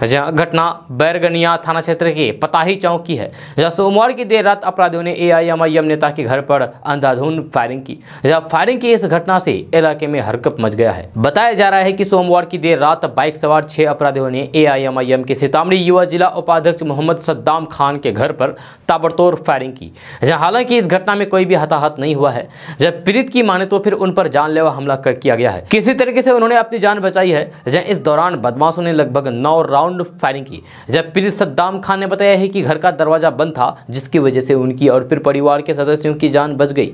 जहां घटना बैरगनिया थाना क्षेत्र के पताही चौक की है, जहां सोमवार की देर रात अपराधियों ने AIMIM नेता के घर पर अंधाधुंध फायरिंग की। जहां फायरिंग की इस घटना से इलाके में हरकत मच गया है। बताया जा रहा है कि सोमवार की देर रात बाइक सवार 6 अपराधियों ने AIMIM के सीतामढ़ी युवा जिला उपाध्यक्ष मोहम्मद सद्दाम खान के घर पर ताबड़तोड़ फायरिंग की। जहां हालांकि इस घटना में कोई भी हताहत नहीं हुआ है। जब पीड़ित की माने तो फिर उन पर जानलेवा हमला किया गया है। किसी तरीके से उन्होंने अपनी जान बचाई है। जहां इस दौरान बदमाशों ने लगभग 9 राउंड फायरिंग की। जब पीड़ित सद्दाम खान ने बताया है कि घर का दरवाजा बंद था, जिसकी वजह से उनकी और फिर परिवार के सदस्यों की जान बच गई।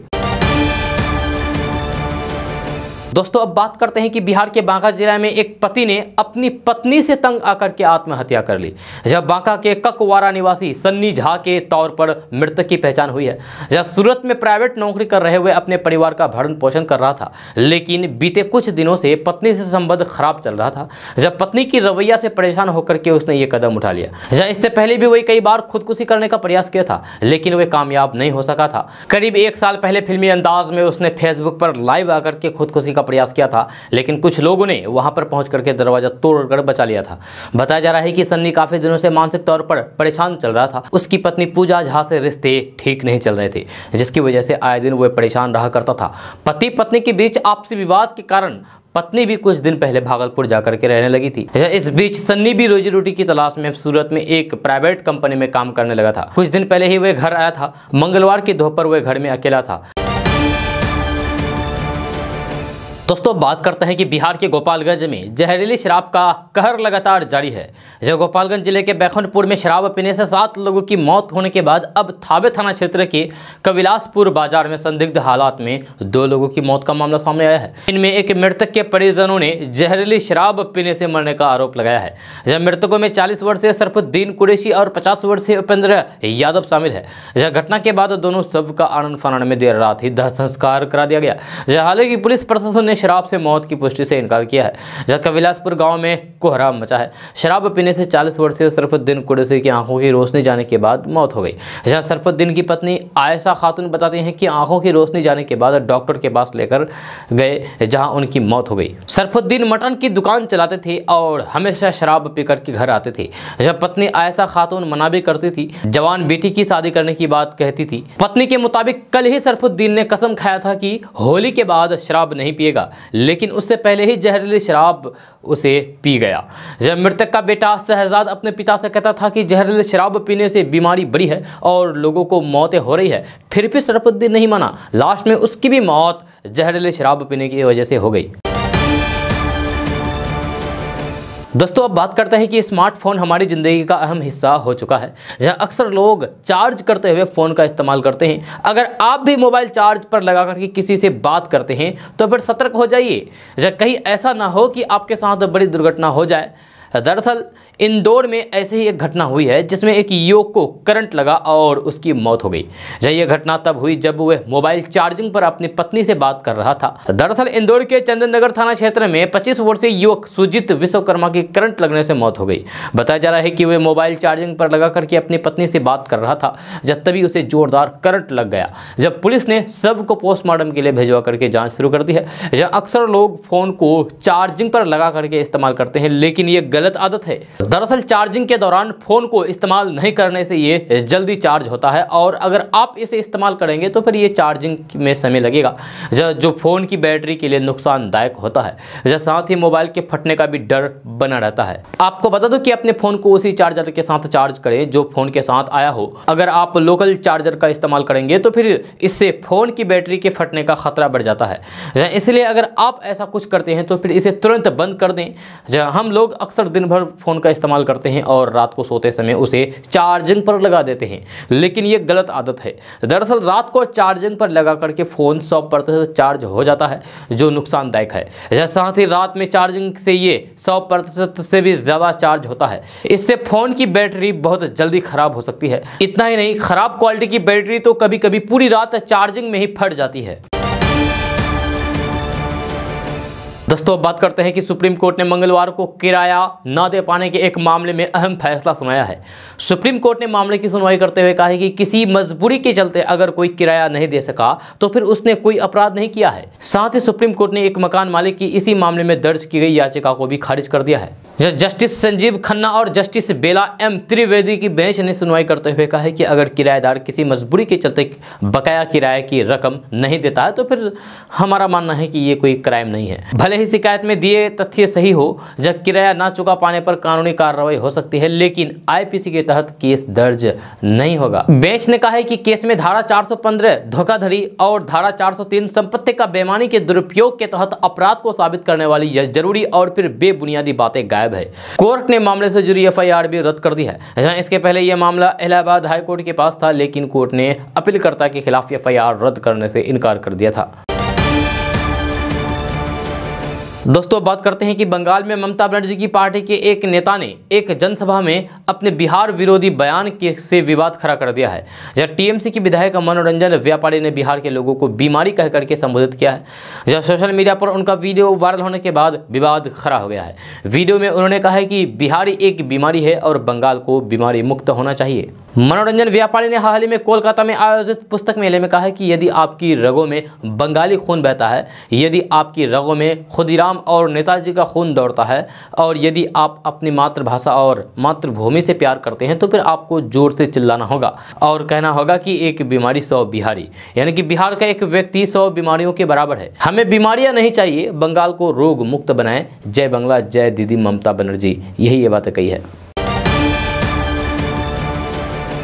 दोस्तों अब बात करते हैं कि बिहार के बांका जिले में एक पति ने अपनी पत्नी से तंग आकर के आत्महत्या कर ली। जब बांका के ककवारा निवासी सन्नी झा के तौर पर मृतक की पहचान हुई है। जब सूरत में प्राइवेट नौकरी कर रहे हुए अपने परिवार का भरण पोषण कर रहा था, लेकिन बीते कुछ दिनों से पत्नी से संबंध खराब चल रहा था। जब पत्नी की रवैया से परेशान होकर के उसने ये कदम उठा लिया। जब इससे पहले भी वही कई बार खुदकुशी करने का प्रयास किया था, लेकिन वह कामयाब नहीं हो सका था। करीब 1 साल पहले फिल्मी अंदाज में उसने फेसबुक पर लाइव आकर के खुदकुशी का प्रयास किया था, लेकिन कुछ लोगों ने वहां पर पहुंच करके दरवाजा तोड़कर बचा लिया था। बताया जा रहा है कि सन्नी काफी दिनों से मानसिक तौर पर परेशान चल रहा था। उसकी पत्नी पूजा झा से रिश्ते ठीक नहीं चल रहे थे, जिसकी वजह से आए दिन वह परेशान रहा करता था। पति पत्नी के बीच आपसी विवाद के कारण पत्नी भी कुछ दिन पहले भागलपुर जाकर के रहने लगी थी। इस बीच सन्नी भी रोजी रोटी की तलाश में सूरत में एक प्राइवेट कंपनी में काम करने लगा था। कुछ दिन पहले ही वह घर आया था। मंगलवार की दोपहर वह घर में अकेला था। दोस्तों बात करते हैं कि बिहार के गोपालगंज में जहरीली शराब का कहर लगातार जारी है। जो गोपालगंज जिले के बैकुंठपुर में शराब पीने से 7 लोगों की मौत होने के बाद अब थावे थाना क्षेत्र के कविलासपुर बाजार में संदिग्ध हालात में 2 लोगों की मौत का मामला सामने आया है। इनमें एक मृतक के परिजनों ने जहरीली शराब पीने से मरने का आरोप लगाया है। जब मृतकों में 40 वर्षीय सरफुद्दीन कुरैशी और 50 वर्षीय उपेंद्र यादव शामिल है। यह घटना के बाद दोनों शव का आनन फानन में देर रात ही दाह संस्कार करा दिया गया। हालांकि पुलिस प्रशासन ने शराब से मौत की पुष्टि से इनकार किया है। जहां कविलासपुर गांव में कोहराम मचा है। शराब पीने से 40 वर्षीय सरफुद्दीन कुरैशी की आंखों की रोशनी जाने के बाद मौत हो गई। जहां सरफुद्दीन की पत्नी आयशा खातून बताती हैं कि आंखों की रोशनी जाने के बाद डॉक्टर के पास लेकर गए, जहां उनकी मौत हो गई। सरफुद्दीन मटन की दुकान चलाते थे और हमेशा शराब पीकर के घर आते थे। जब पत्नी आयशा खातून मना भी करती थी, जवान बेटी की शादी करने की बात कहती थी। पत्नी के मुताबिक कल ही सरफुद्दीन ने कसम खाया था कि होली के बाद शराब नहीं पिएगा, लेकिन उससे पहले ही जहरीली शराब उसे पी गया। जब मृतक का बेटा शहजाद अपने पिता से कहता था कि जहरीली शराब पीने से बीमारी बड़ी है और लोगों को मौतें हो रही है, फिर भी सरफुद्दीन नहीं माना। लास्ट में उसकी भी मौत जहरीली शराब पीने की वजह से हो गई। दोस्तों अब बात करते हैं कि स्मार्टफोन हमारी ज़िंदगी का अहम हिस्सा हो चुका है। जहां अक्सर लोग चार्ज करते हुए फ़ोन का इस्तेमाल करते हैं। अगर आप भी मोबाइल चार्ज पर लगा करके किसी से बात करते हैं तो फिर सतर्क हो जाइए, जहाँ कहीं ऐसा ना हो कि आपके साथ बड़ी दुर्घटना हो जाए। दरअसल इंदौर में ऐसे ही एक घटना हुई है, जिसमें एक युवक को करंट लगा और उसकी मौत हो गई। यह घटना तब हुई जब वह मोबाइल चार्जिंग पर अपनी पत्नी से बात कर रहा था। दरअसल इंदौर के चंदन नगर थाना क्षेत्र में 25 वर्षीय युवक सुजीत विश्वकर्मा की करंट लगने से मौत हो गई। बताया जा रहा है कि वह मोबाइल चार्जिंग पर लगा करके अपनी पत्नी से बात कर रहा था, जब तभी उसे जोरदार करंट लग गया। जब पुलिस ने शव को पोस्टमार्टम के लिए भिजवा करके जाँच शुरू कर दी है। जहाँ अक्सर लोग फ़ोन को चार्जिंग पर लगा करके इस्तेमाल करते हैं, लेकिन ये गलत आदत है। दरअसल चार्जिंग के दौरान फोन को इस्तेमाल नहीं करने से ये जल्दी चार्ज होता है, और अगर आप इसे इस्तेमाल करेंगे तो फिर ये चार्जिंग में समय लगेगा, जो फोन की बैटरी के लिए नुकसानदायक होता है। साथ ही मोबाइल के फटने का भी डर बना रहता है। आपको बता दो कि अपने फोन को उसी चार्जर के साथ चार्ज करें जो फोन के साथ आया हो। अगर आप लोकल चार्जर का इस्तेमाल करेंगे तो फिर इससे फोन की बैटरी के फटने का खतरा बढ़ जाता है। इसलिए अगर आप ऐसा कुछ करते हैं तो फिर इसे तुरंत बंद कर दें। हम लोग अक्सर दिन भर फ़ोन का इस्तेमाल करते हैं और रात को सोते समय उसे चार्जिंग पर लगा देते हैं, लेकिन ये गलत आदत है। दरअसल रात को चार्जिंग पर लगा करके फ़ोन 100% चार्ज हो जाता है, जो नुकसानदायक है। साथ ही रात में चार्जिंग से ये 100% से भी ज़्यादा चार्ज होता है। इससे फ़ोन की बैटरी बहुत जल्दी ख़राब हो सकती है। इतना ही नहीं, ख़राब क्वालिटी की बैटरी तो कभी कभी पूरी रात चार्जिंग में ही फट जाती है। दोस्तों अब बात करते हैं कि सुप्रीम कोर्ट ने मंगलवार को किराया न दे पाने के एक मामले में अहम फैसला सुनाया है। सुप्रीम कोर्ट ने मामले की सुनवाई करते हुए कहा है कि किसी मजबूरी के चलते अगर कोई किराया नहीं दे सका तो फिर उसने कोई अपराध नहीं किया है। साथ ही सुप्रीम कोर्ट ने एक मकान मालिक की इसी मामले में दर्ज की गई याचिका को भी खारिज कर दिया है। जस्टिस संजीव खन्ना और जस्टिस बेला एम त्रिवेदी की बेंच ने सुनवाई करते हुए कहा है कि अगर किराएदार किसी मजबूरी के चलते बकाया किराए की रकम नहीं देता है तो फिर हमारा मानना है कि ये कोई क्राइम नहीं है। भले ही शिकायत में दिए तथ्य सही हो, जब किराया ना चुका पाने पर कानूनी कार्रवाई हो सकती है, लेकिन आईपीसी के तहत केस दर्ज नहीं होगा। बेंच ने कहा है कि केस में धारा 415 धोखाधड़ी और धारा 403 संपत्ति का बेईमानी के दुरुपयोग के तहत अपराध को साबित करने वाली जरूरी और फिर बेबुनियादी बातें गायब है। कोर्ट ने मामले से जुड़ी एफआईआर भी रद्द कर दी है। जहां इसके पहले यह मामला इलाहाबाद हाई कोर्ट के पास था, लेकिन कोर्ट ने अपीलकर्ता के खिलाफ एफआईआर रद्द करने से इनकार कर दिया था। दोस्तों बात करते हैं कि बंगाल में ममता बनर्जी की पार्टी के एक नेता ने एक जनसभा में अपने बिहार विरोधी बयान से विवाद खड़ा कर दिया है। जब टीएमसी की विधायक मनोरंजन व्यापारी ने बिहार के लोगों को बीमारी कह करके संबोधित किया है। जब सोशल मीडिया पर उनका वीडियो वायरल होने के बाद विवाद खड़ा हो गया है। वीडियो में उन्होंने कहा है कि बिहारी एक बीमारी है और बंगाल को बीमारी मुक्त होना चाहिए। मनोरंजन व्यापारी ने हाल ही में कोलकाता में आयोजित पुस्तक मेले में कहा है कि यदि आपकी रगों में बंगाली खून बहता है, यदि आपकी रगों में खुदीराम और नेताजी का खून दौड़ता है और यदि आप अपनी मातृभाषा और मातृभूमि से प्यार करते हैं तो फिर आपको जोर से चिल्लाना होगा और कहना होगा कि एक बीमारी 100 बिहारी, यानी कि बिहार का एक व्यक्ति 100 बीमारियों के बराबर है। हमें बीमारियां नहीं चाहिए, बंगाल को रोग मुक्त बनाएं। जय बांग्ला, जय दीदी ममता बनर्जी, यही ये बातें कही है।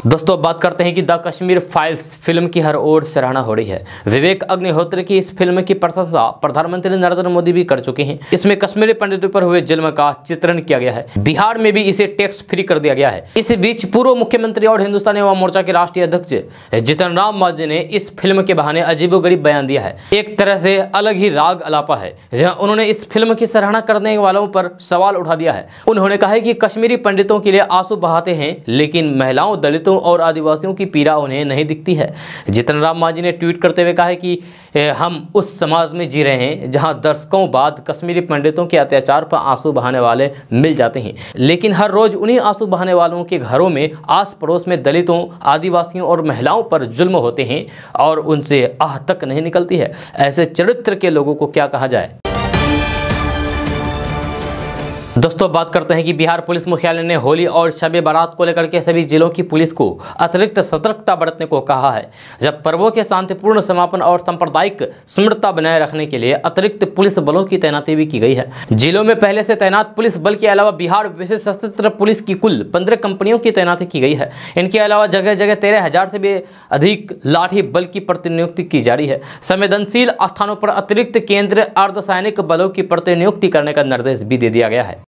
दोस्तों बात करते हैं कि द कश्मीर फाइल्स फिल्म की हर ओर सराहना हो रही है। विवेक अग्निहोत्री की इस फिल्म की प्रशंसा प्रधानमंत्री नरेंद्र मोदी भी कर चुके हैं। इसमें कश्मीरी पंडितों पर हुए जुल्म का चित्रण किया गया है। बिहार में भी इसे टैक्स फ्री कर दिया गया है। इस बीच पूर्व मुख्यमंत्री और हिंदुस्तानी अवाम मोर्चा के राष्ट्रीय अध्यक्ष जीतन राम मांझी ने इस फिल्म के बहाने अजीबोगरीब बयान दिया है। एक तरह से अलग ही राग अलापा है, जहाँ उन्होंने इस फिल्म की सराहना करने वालों पर सवाल उठा दिया है। उन्होंने कहा है कि कश्मीरी पंडितों के लिए आंसू बहाते हैं, लेकिन महिलाओं, दलितों और आदिवासियों की पीड़ा उन्हें नहीं दिखती है। जीतन राम मांझी ने ट्वीट करते हुए कहा है कि हम उस समाज में जी रहे हैं जहां दशकों बाद कश्मीरी पंडितों के अत्याचार पर आंसू बहाने वाले मिल जाते हैं, लेकिन हर रोज उन्हीं आंसू बहाने वालों के घरों में आस पड़ोस में दलितों, आदिवासियों और महिलाओं पर जुल्म होते हैं और उनसे आह तक नहीं निकलती है। ऐसे चरित्र के लोगों को क्या कहा जाए। दोस्तों बात करते हैं कि बिहार पुलिस मुख्यालय ने होली और शब बारात को लेकर के सभी जिलों की पुलिस को अतिरिक्त सतर्कता बरतने को कहा है। जब पर्वों के शांतिपूर्ण समापन और सांप्रदायिक स्मृरता बनाए रखने के लिए अतिरिक्त पुलिस बलों की तैनाती भी की गई है। जिलों में पहले से तैनात पुलिस बल के अलावा बिहार विशेष सशस्त्र पुलिस की कुल 15 कंपनियों की तैनाती की गई है। इनके अलावा जगह जगह 13,000 से भी अधिक लाठी बल की प्रतिनियुक्ति की जा रही है। संवेदनशील स्थानों पर अतिरिक्त केंद्रीय अर्धसैनिक बलों की प्रतिनियुक्ति करने का निर्देश भी दे दिया गया है।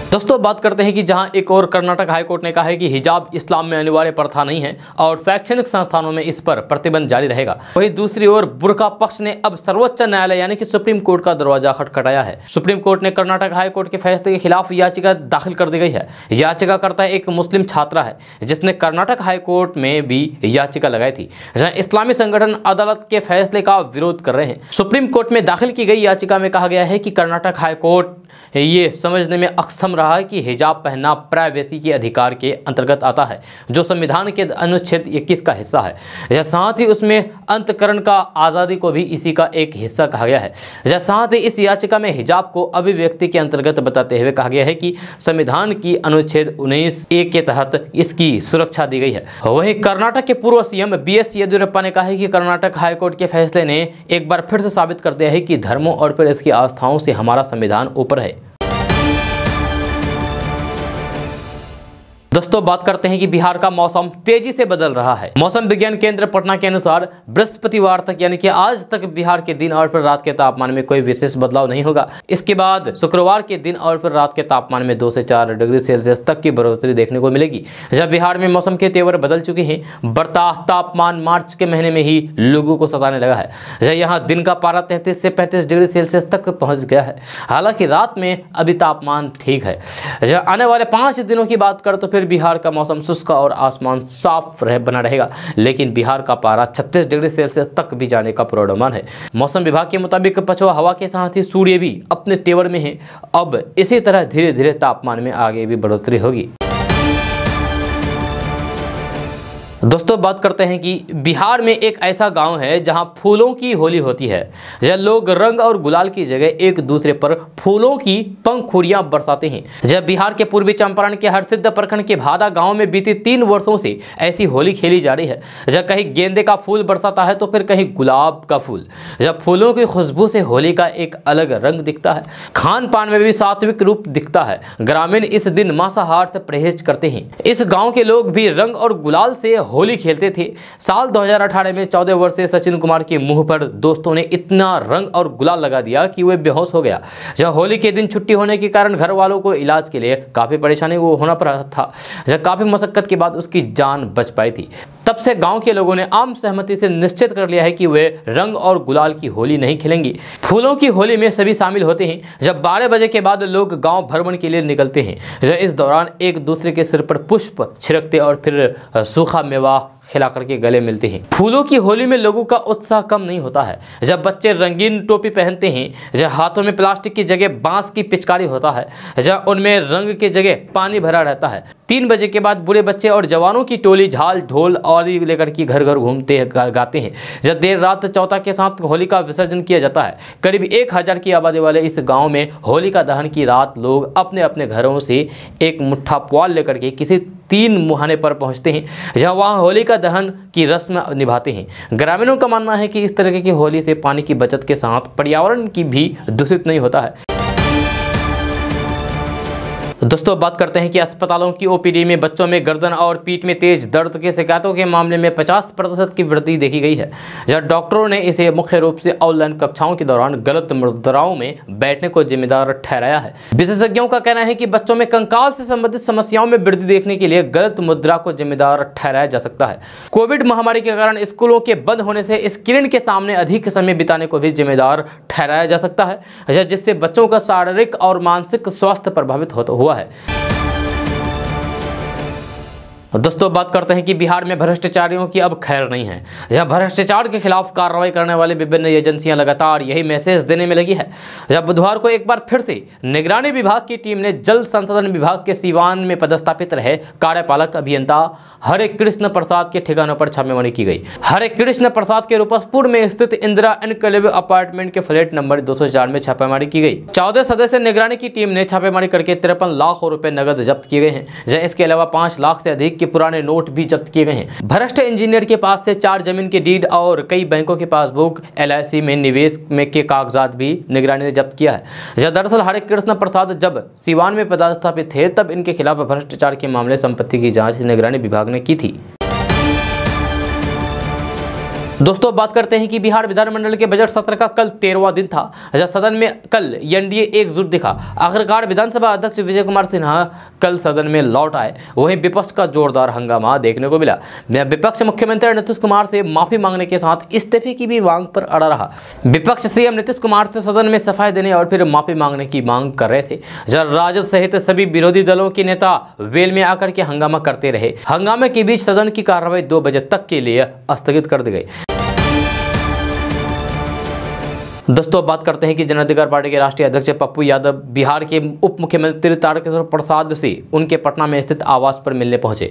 दोस्तों बात करते हैं कि जहां एक और कर्नाटक हाईकोर्ट ने कहा है कि हिजाब इस्लाम में अनिवार्य प्रथा नहीं है और शैक्षणिक संस्थानों में इस पर प्रतिबंध जारी रहेगा। वहीं दूसरी ओर बुर्का पक्ष ने अब सर्वोच्च न्यायालय यानी कि सुप्रीम कोर्ट का दरवाजा खटखटाया है। सुप्रीम कोर्ट ने कर्नाटक हाईकोर्ट के फैसले के खिलाफ याचिका दाखिल कर दी गई है। याचिकाकर्ता एक मुस्लिम छात्रा है जिसने कर्नाटक हाईकोर्ट में भी याचिका लगाई थी, जहां इस्लामी संगठन अदालत के फैसले का विरोध कर रहे हैं। सुप्रीम कोर्ट में दाखिल की गई याचिका में कहा गया है कि कर्नाटक हाईकोर्ट ये समझने में अक्षम रहा है कि हिजाब पहनना प्राइवेसी के अधिकार के अंतर्गत आता है, जो संविधान के अनुच्छेद 21 का हिस्सा है। साथ ही उसमें अंतकरण का आज़ादी को भी इसी का एक हिस्सा कहा गया है। साथ ही इस याचिका में हिजाब को अभिव्यक्ति के अंतर्गत बताते हुए कहा गया है कि संविधान की अनुच्छेद 19(a) के तहत इसकी सुरक्षा दी गई है। वहीं कर्नाटक के पूर्व सीएम BS येदियुरप्पा ने कहा है कि कर्नाटक हाईकोर्ट के फैसले ने एक बार फिर से साबित कर दिया है कि धर्मों और फिर इसकी आस्थाओं से हमारा संविधान ऊपर है। दोस्तों बात करते हैं कि बिहार का मौसम तेजी से बदल रहा है। मौसम विज्ञान केंद्र पटना के अनुसार बृहस्पतिवार तक यानी कि आज तक बिहार के दिन और फिर रात के तापमान में कोई विशेष बदलाव नहीं होगा। इसके बाद शुक्रवार के दिन और फिर रात के तापमान में 2 से 4 डिग्री सेल्सियस तक की बढ़ोतरी देखने को मिलेगी। जब बिहार में मौसम के तेवर बदल चुके हैं, बढ़ता तापमान मार्च के महीने में ही लोगों को सताने लगा है। यहाँ दिन का पारा 33 से 35 डिग्री सेल्सियस तक पहुँच गया है। हालांकि रात में अभी तापमान ठीक है। आने वाले 5 दिनों की बात कर तो फिर देर बिहार का मौसम शुष्क और आसमान साफ बना रहेगा, लेकिन बिहार का पारा 36 डिग्री सेल्सियस तक भी जाने का पूर्वानुमान है। मौसम विभाग के मुताबिक पछुआ हवा के साथ ही सूर्य भी अपने तेवर में है। अब इसी तरह धीरे धीरे तापमान में आगे भी बढ़ोतरी होगी। दोस्तों बात करते हैं कि बिहार में एक ऐसा गांव है जहां फूलों की होली होती है। जब लोग रंग और गुलाल की जगह एक दूसरे पर फूलों की पंखुड़ियां बरसाते हैं। जब बिहार के पूर्वी चंपारण के हरसिद्ध प्रखंड के भादा गांव में बीते 3 वर्षों से ऐसी होली खेली जा रही है। जब कहीं गेंदे का फूल बरसाता है तो फिर कहीं गुलाब का फूल। जब फूलों की खुशबू से होली का एक अलग रंग दिखता है, खान पान में भी सात्विक रूप दिखता है। ग्रामीण इस दिन मांसाहार से परहेज करते हैं। इस गाँव के लोग भी रंग और गुलाल से होली खेलते थे। साल 2018 में 14 वर्षीय सचिन कुमार के मुंह पर दोस्तों ने इतना रंग और गुलाल लगा दिया कि वह बेहोश हो गया। जब होली के दिन छुट्टी होने के कारण घर वालों को इलाज के लिए काफी परेशानी होना पड़ा था। जब काफी मशक्कत के बाद उसकी जान बच पाई थी। तब से गांव के लोगों ने आम सहमति से निश्चित कर लिया है कि वे रंग और गुलाल की होली नहीं खेलेंगे। फूलों की होली में सभी शामिल होते हैं। जब 12 बजे के बाद लोग गांव भ्रमण के लिए निकलते हैं। जब इस दौरान एक दूसरे के सिर पर पुष्प छिड़कते और फिर सूखा मेवा खिला करके गले मिलते हैं। फूलों की होली में लोगों का उत्साह कम नहीं होता है। जब बच्चे रंगीन टोपी पहनते हैं, जब हाथों में प्लास्टिक की जगह बांस की पिचकारी होता है, जब उनमें रंग की जगह पानी भरा रहता है। 3 बजे के बाद बूढ़े बच्चे और जवानों की टोली झाल ढोल और लेकर के घर घर घूमते गाते हैं। जब देर रात चौथा के साथ होली का विसर्जन किया जाता है। करीब 1000 की आबादी वाले इस गाँव में होलिका दहन की रात लोग अपने अपने घरों से एक मुट्ठा पुआल लेकर के किसी 3 मुहाने पर पहुंचते हैं, जहां वहां होलिका दहन की रस्म निभाते हैं। ग्रामीणों का मानना है कि इस तरह की होली से पानी की बचत के साथ पर्यावरण की भी दूषित नहीं होता है। दोस्तों बात करते हैं कि अस्पतालों की ओपीडी में बच्चों में गर्दन और पीठ में तेज दर्द के शिकायतों के मामले में 50% की वृद्धि देखी गई है। जब डॉक्टरों ने इसे मुख्य रूप से ऑनलाइन कक्षाओं के दौरान गलत मुद्राओं में बैठने को जिम्मेदार ठहराया है। विशेषज्ञों का कहना है कि बच्चों में कंकाल से संबंधित समस्याओं में वृद्धि देखने के लिए गलत मुद्रा को जिम्मेदार ठहराया जा सकता है। कोविड महामारी के कारण स्कूलों के बंद होने से स्क्रीन के सामने अधिक समय बिताने को भी जिम्मेदार ठहराया जा सकता है, जिससे बच्चों का शारीरिक और मानसिक स्वास्थ्य प्रभावित हुआ है। दोस्तों बात करते हैं कि बिहार में भ्रष्टाचारियों की अब खैर नहीं है। जहां भ्रष्टाचार के खिलाफ कार्रवाई करने वाली विभिन्न एजेंसियां लगातार यही मैसेज देने में लगी है। जब बुधवार को एक बार फिर से निगरानी विभाग की टीम ने जल संसाधन विभाग के सीवान में पदस्थापित रहे कार्यपालक अभियंता हरे कृष्ण प्रसाद के ठिकानों पर छापेमारी की गई। हरे कृष्ण प्रसाद के रूपसपुर में स्थित इंदिरा एनक्लेव अपार्टमेंट के फ्लैट नंबर 204 में छापेमारी की गई। 14 सदस्य निगरानी की टीम ने छापेमारी करके 53 लाख रुपए नगद जब्त किए गए हैं। इसके अलावा 5 लाख से अधिक पुराने नोट भी जब्त किए गए हैं। भ्रष्ट इंजीनियर के पास से 4 जमीन के डीड और कई बैंकों के पासबुक, LIC में निवेश में के कागजात भी निगरानी ने जब्त किया है। दरअसल हरे कृष्ण प्रसाद जब सीवान में पदस्थापित थे तब इनके खिलाफ भ्रष्टाचार के मामले संपत्ति की जांच निगरानी विभाग ने की थी। दोस्तों बात करते हैं कि बिहार विधानमंडल के बजट सत्र का कल 13वां दिन था। जब सदन में कल एनडीए एकजुट दिखा। आखिरकार विधानसभा अध्यक्ष विजय कुमार सिन्हा कल सदन में लौट आए। वहीं विपक्ष का जोरदार हंगामा देखने को मिला। विपक्ष मुख्यमंत्री नीतीश कुमार से माफी मांगने के साथ इस्तीफे की भी मांग पर अड़ा रहा। विपक्ष सीएम नीतीश कुमार से सदन में सफाई देने और फिर माफी मांगने की मांग कर रहे थे। जब राजद सहित सभी विरोधी दलों के नेता वेल में आकर के हंगामा करते रहे। हंगामे के बीच सदन की कार्रवाई 2 बजे तक के लिए स्थगित कर दी गई। दोस्तों बात करते हैं कि जन अधिकार पार्टी के राष्ट्रीय अध्यक्ष पप्पू यादव बिहार के उप मुख्यमंत्री तारकिशोर प्रसाद से उनके पटना में स्थित आवास पर मिलने पहुंचे।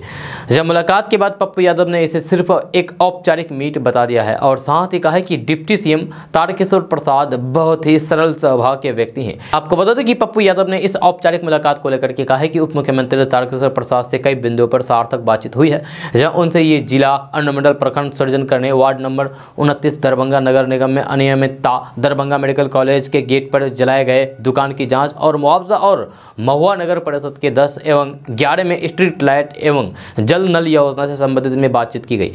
जब मुलाकात के बाद पप्पू यादव ने इसे सिर्फ एक औपचारिक मीट बता दिया है और साथ ही कहा है कि डिप्टी सीएम तारकिशोर प्रसाद बहुत ही सरल स्वभाव के व्यक्ति हैं। आपको बता दें कि पप्पू यादव ने इस औपचारिक मुलाकात को लेकर के कहा है कि उप मुख्यमंत्री तारकिशोर प्रसाद से कई बिंदुओं पर सार्थक बातचीत हुई है। जहाँ उनसे ये जिला अनुमंडल प्रखंड सृजन करने, वार्ड नंबर 29 दरभंगा नगर निगम में अनियमितता, दरभंगा मेडिकल कॉलेज के गेट पर जलाए गए दुकान की जांच और मुआवजा और महुआ नगर परिषद के 10 एवं 11 में स्ट्रीट लाइट एवं जल नल योजना से संबंधित में बातचीत की गई।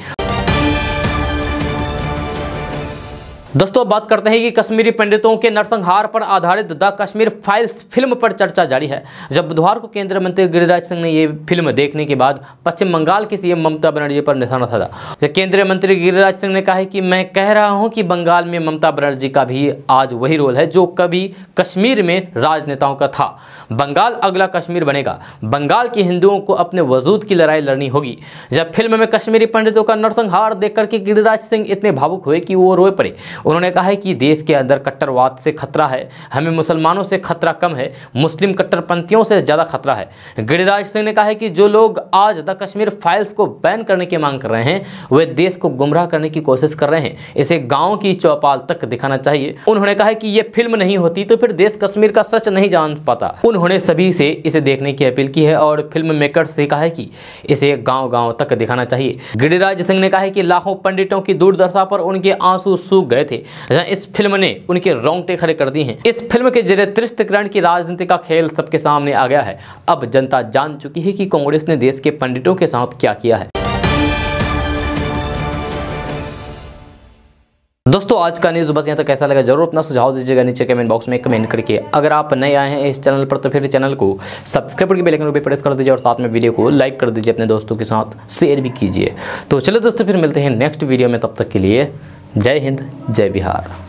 दोस्तों बात करते हैं कि कश्मीरी पंडितों के नरसंहार पर आधारित द कश्मीर फाइल्स फिल्म पर चर्चा जारी है। जब बुधवार को केंद्रीय मंत्री गिरिराज सिंह ने ये फिल्म देखने के बाद पश्चिम बंगाल की सीएम ममता बनर्जी पर निशाना साधा। केंद्रीय मंत्री गिरिराज सिंह ने कहा है कि मैं कह रहा हूं कि बंगाल में ममता बनर्जी का भी आज वही रोल है जो कभी कश्मीर में राजनेताओं का था। बंगाल अगला कश्मीर बनेगा। बंगाल के हिंदुओं को अपने वजूद की लड़ाई लड़नी होगी। जब फिल्म में कश्मीरी पंडितों का नरसंहार देखकर के गिरिराज सिंह इतने भावुक हुए कि वो रोए पड़े। उन्होंने कहा है कि देश के अंदर कट्टरवाद से खतरा है, हमें मुसलमानों से खतरा कम है, मुस्लिम कट्टरपंथियों से ज़्यादा खतरा है। गिरिराज सिंह ने कहा है कि जो लोग आज द कश्मीर फाइल्स को बैन करने की मांग कर रहे हैं वे देश को गुमराह करने की कोशिश कर रहे हैं। इसे गाँव की चौपाल तक दिखाना चाहिए। उन्होंने कहा है कि ये फिल्म नहीं होती तो फिर देश कश्मीर का सच नहीं जान पाता। उन्होंने सभी से इसे देखने की अपील की है और फिल्म मेकर्स से कहा है कि इसे गाँव-गाँव तक दिखाना चाहिए। गिरिराज सिंह ने कहा है कि लाखों पंडितों की दुर्दशा पर उनके आंसू सूख गए थे जहां इस फिल्म ने उनके रोंगटे खड़े कर दिए हैं। इस फिल्म के जरिए तृष्टिकरण की राजनीति का खेल सबके सामने आ गया है। अब जनता जान चुकी है कि कांग्रेस ने देश के पंडितों के साथ क्या किया है। दोस्तों आज का न्यूज़ बस यहाँ तक। कैसा लगा जरूर अपना सुझाव दीजिएगा नीचे कमेंट बॉक्स में कमेंट करके। अगर आप नए आए हैं इस चैनल पर तो फिर चैनल को सब्सक्राइब करके बेल आइकन पे प्रेस कर दीजिए और साथ में वीडियो को लाइक कर दीजिए, अपने दोस्तों के साथ शेयर भी कीजिए। तो चलो दोस्तों फिर मिलते हैं नेक्स्ट वीडियो में, तब तक के लिए जय हिंद जय बिहार।